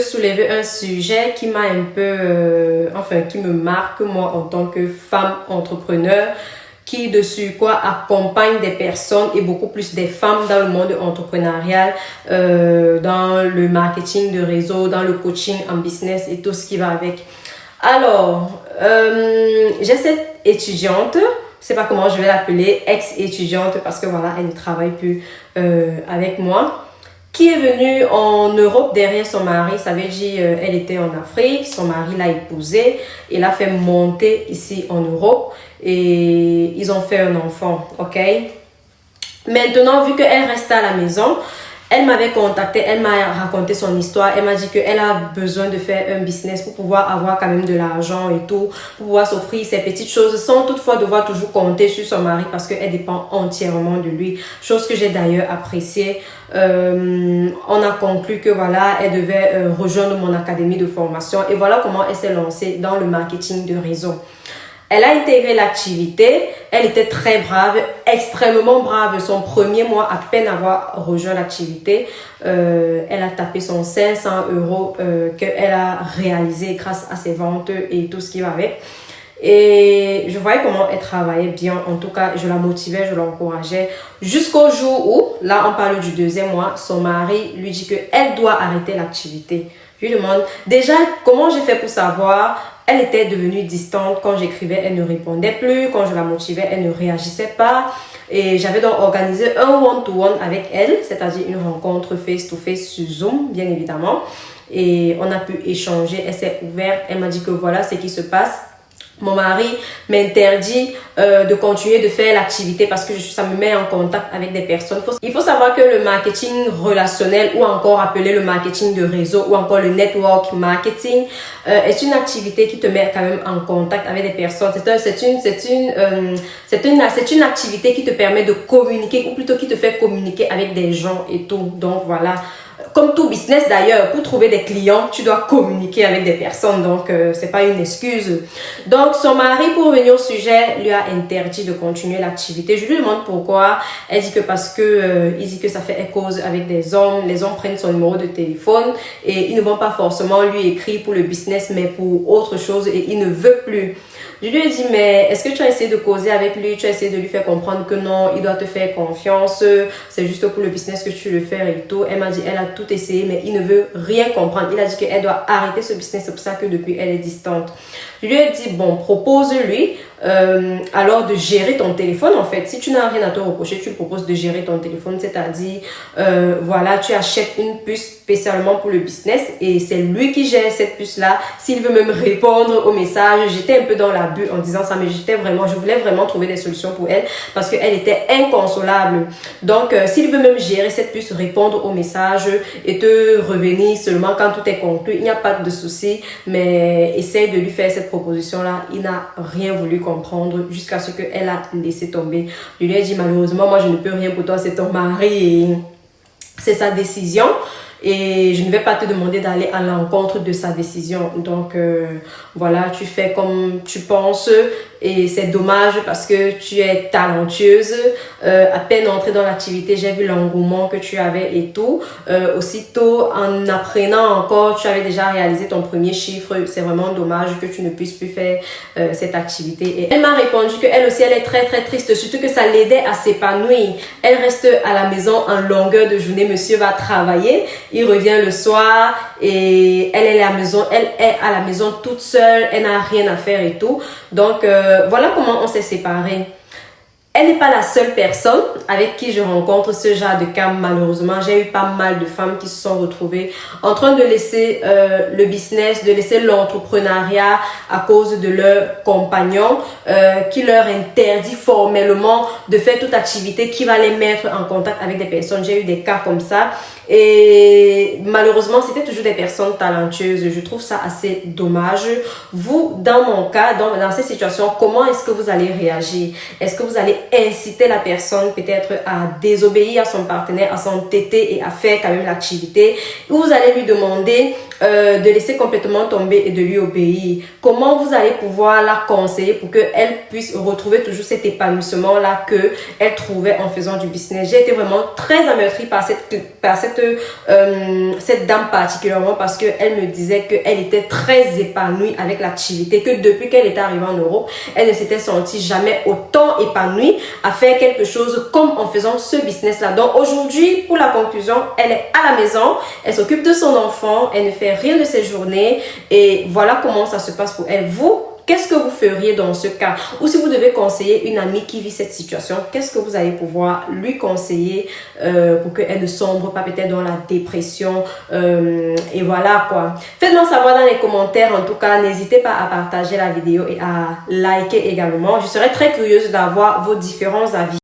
soulever un sujet qui m'a un peu, qui me marque moi en tant que femme entrepreneur, qui dessus quoi accompagne des personnes et beaucoup plus des femmes dans le monde entrepreneurial, dans le marketing de réseau, dans le coaching en business et tout ce qui va avec. Alors, j'ai cette étudiante, je sais pas comment je vais l'appeler, ex-étudiante parce que voilà, elle ne travaille plus avec moi, qui est venue en Europe derrière son mari. Ça veut dire elle était en Afrique, son mari l'a épousée et l'a fait monter ici en Europe et ils ont fait un enfant, ok? Maintenant, vu qu'elle reste à la maison, elle m'avait contacté, elle m'a raconté son histoire, elle m'a dit qu'elle a besoin de faire un business pour pouvoir avoir quand même de l'argent et tout, pour pouvoir s'offrir ces petites choses sans toutefois devoir toujours compter sur son mari parce qu'elle dépend entièrement de lui, chose que j'ai d'ailleurs appréciée. On a conclu que voilà, elle devait rejoindre mon académie de formation et voilà comment elle s'est lancée dans le marketing de réseau. Elle a intégré l'activité, elle était très brave, extrêmement brave. Son premier mois, à peine avoir rejoint l'activité, elle a tapé son 500 € qu'elle a réalisé grâce à ses ventes et tout ce qui va avec. Et je voyais comment elle travaillait bien. En tout cas, je la motivais, je l'encourageais. Jusqu'au jour où, là on parle du deuxième mois, son mari lui dit qu'elle doit arrêter l'activité. Je lui demande déjà comment j'ai fait pour savoir. Elle était devenue distante. Quand j'écrivais, elle ne répondait plus. Quand je la motivais, elle ne réagissait pas. Et j'avais donc organisé un one-to-one avec elle, c'est-à-dire une rencontre face-to-face sur Zoom, bien évidemment. Et on a pu échanger. Elle s'est ouverte. Elle m'a dit que voilà ce qui se passe. Mon mari m'interdit de continuer de faire l'activité parce que ça me met en contact avec des personnes. Il faut savoir que le marketing relationnel ou encore appelé le marketing de réseau ou encore le network marketing est une activité qui te met quand même en contact avec des personnes. C'est une activité qui te permet de communiquer ou plutôt qui te fait communiquer avec des gens et tout. Donc voilà. Comme tout business d'ailleurs, pour trouver des clients, tu dois communiquer avec des personnes. Donc, c'est pas une excuse. Donc, son mari, pour revenir au sujet, lui a interdit de continuer l'activité. Je lui demande pourquoi. Elle dit que parce que il dit que ça fait cause avec des hommes. Les hommes prennent son numéro de téléphone et ils ne vont pas forcément lui écrire pour le business, mais pour autre chose et il ne veut plus. Je lui ai dit, mais est-ce que tu as essayé de causer avec lui? Tu as essayé de lui faire comprendre que non, il doit te faire confiance. C'est juste pour le business que tu le fais et tout. Elle m'a dit, elle a tout essayé, mais il ne veut rien comprendre. Il a dit qu'elle doit arrêter ce business. C'est pour ça que depuis, elle est distante. Je lui ai dit, bon, propose-lui alors de gérer ton téléphone en fait. Si tu n'as rien à te reprocher, tu lui proposes de gérer ton téléphone, c'est-à-dire voilà, tu achètes une puce spécialement pour le business et c'est lui qui gère cette puce-là. S'il veut même répondre aux messages, j'étais un peu dans la bulle en disant ça, mais je voulais vraiment trouver des solutions pour elle parce qu'elle était inconsolable. Donc, s'il veut même gérer cette puce, répondre aux messages et te revenir seulement quand tout est conclu, il n'y a pas de souci, mais essaye de lui faire cette proposition-là. Il n'a rien voulu comprendre jusqu'à ce qu'elle a laissé tomber. Je lui ai dit, malheureusement, moi, je ne peux rien pour toi, c'est ton mari et c'est sa décision. Et je ne vais pas te demander d'aller à l'encontre de sa décision. Donc, voilà, tu fais comme tu penses. Et c'est dommage parce que tu es talentueuse. À peine entrée dans l'activité, j'ai vu l'engouement que tu avais et tout. Aussitôt, en apprenant encore, tu avais déjà réalisé ton premier chiffre. C'est vraiment dommage que tu ne puisses plus faire cette activité. Et elle m'a répondu qu'elle aussi, elle est très très triste. Surtout que ça l'aidait à s'épanouir. Elle reste à la maison en longueur de journée. Monsieur va travailler. Il revient le soir et elle est à la maison toute seule. Elle n'a rien à faire et tout. Donc, voilà comment on s'est séparés. Elle n'est pas la seule personne avec qui je rencontre ce genre de cas. Malheureusement, j'ai eu pas mal de femmes qui se sont retrouvées en train de laisser le business, de laisser l'entrepreneuriat à cause de leur compagnon qui leur interdit formellement de faire toute activité qui va les mettre en contact avec des personnes. J'ai eu des cas comme ça. Et malheureusement, c'était toujours des personnes talentueuses. Je trouve ça assez dommage. Vous, dans mon cas, dans cette situation, comment est-ce que vous allez réagir? Est-ce que vous allez inciter la personne peut-être à désobéir à son partenaire, à s'entêter et à faire quand même l'activité? Ou vous allez lui demander de laisser complètement tomber et de lui obéir? Comment vous allez pouvoir la conseiller pour qu'elle puisse retrouver toujours cet épanouissement-là qu'elle trouvait en faisant du business? J'ai été vraiment très ameurtrie par cette dame particulièrement parce qu'elle me disait qu'elle était très épanouie avec l'activité, que depuis qu'elle était arrivée en Europe, elle ne s'était sentie jamais autant épanouie à faire quelque chose comme en faisant ce business-là. Donc aujourd'hui, pour la conclusion, elle est à la maison, elle s'occupe de son enfant, elle ne fait rien de ses journées et voilà comment ça se passe pour elle. Vous, qu'est-ce que vous feriez dans ce cas? Ou si vous devez conseiller une amie qui vit cette situation, qu'est-ce que vous allez pouvoir lui conseiller pour qu'elle ne sombre pas peut-être dans la dépression et voilà quoi. Faites-moi savoir dans les commentaires. En tout cas, n'hésitez pas à partager la vidéo et à liker également. Je serais très curieuse d'avoir vos différents avis.